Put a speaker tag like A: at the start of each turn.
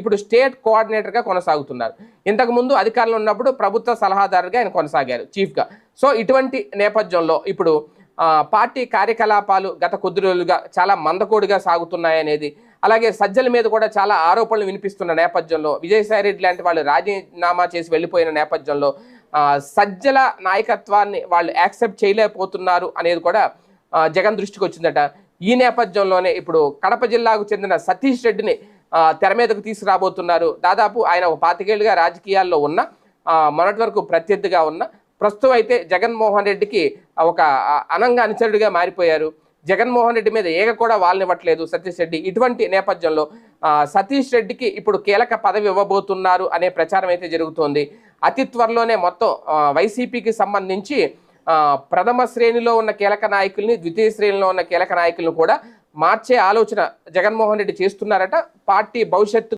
A: ఇప్పుడు స్టేట్ కోఆర్డినేటర్గా కొనసాగుతున్నారు. ఇంతకుముందు అధికారంలో ఉన్నప్పుడు ప్రభుత్వ సలహాదారుగా ఆయన కొనసాగారు చీఫ్గా. సో ఇటువంటి నేపథ్యంలో ఇప్పుడు పార్టీ కార్యకలాపాలు గత కొద్ది రోజులుగా చాలా మందకోడిగా సాగుతున్నాయనేది, అలాగే సజ్జల మీద కూడా చాలా ఆరోపణలు వినిపిస్తున్న నేపథ్యంలో, విజయసాయి రెడ్డి లాంటి వాళ్ళు రాజీనామా చేసి వెళ్ళిపోయిన నేపథ్యంలో సజ్జల నాయకత్వాన్ని వాళ్ళు యాక్సెప్ట్ చేయలేకపోతున్నారు అనేది కూడా జగన్ దృష్టికి వచ్చిందట. ఈ నేపథ్యంలోనే ఇప్పుడు కడప జిల్లాకు చెందిన సతీష్ రెడ్డిని తెర మీదకు తీసుకురాబోతున్నారు. దాదాపు ఆయన ఒక 25 ఏళ్లుగా రాజకీయాల్లో ఉన్న, మొన్నటి వరకు ప్రత్యర్థిగా ఉన్న, ప్రస్తుతం అయితే జగన్మోహన్ రెడ్డికి ఒక అనంగ అనుచరుడిగా మారిపోయారు. జగన్మోహన్ రెడ్డి మీద ఏగ కూడా వాళ్ళనివ్వట్లేదు సతీష్ రెడ్డి. ఇటువంటి నేపథ్యంలో సతీష్ రెడ్డికి ఇప్పుడు కీలక పదవి ఇవ్వబోతున్నారు అనే ప్రచారం అయితే జరుగుతోంది. అతి త్వరలోనే మొత్తం వైసీపీకి సంబంధించి ప్రథమ శ్రేణిలో ఉన్న కీలక నాయకుల్ని, ద్వితీయ శ్రేణిలో ఉన్న కీలక నాయకులను కూడా మార్చే ఆలోచన జగన్మోహన్ రెడ్డి చేస్తున్నారట. పార్టీ భవిష్యత్తు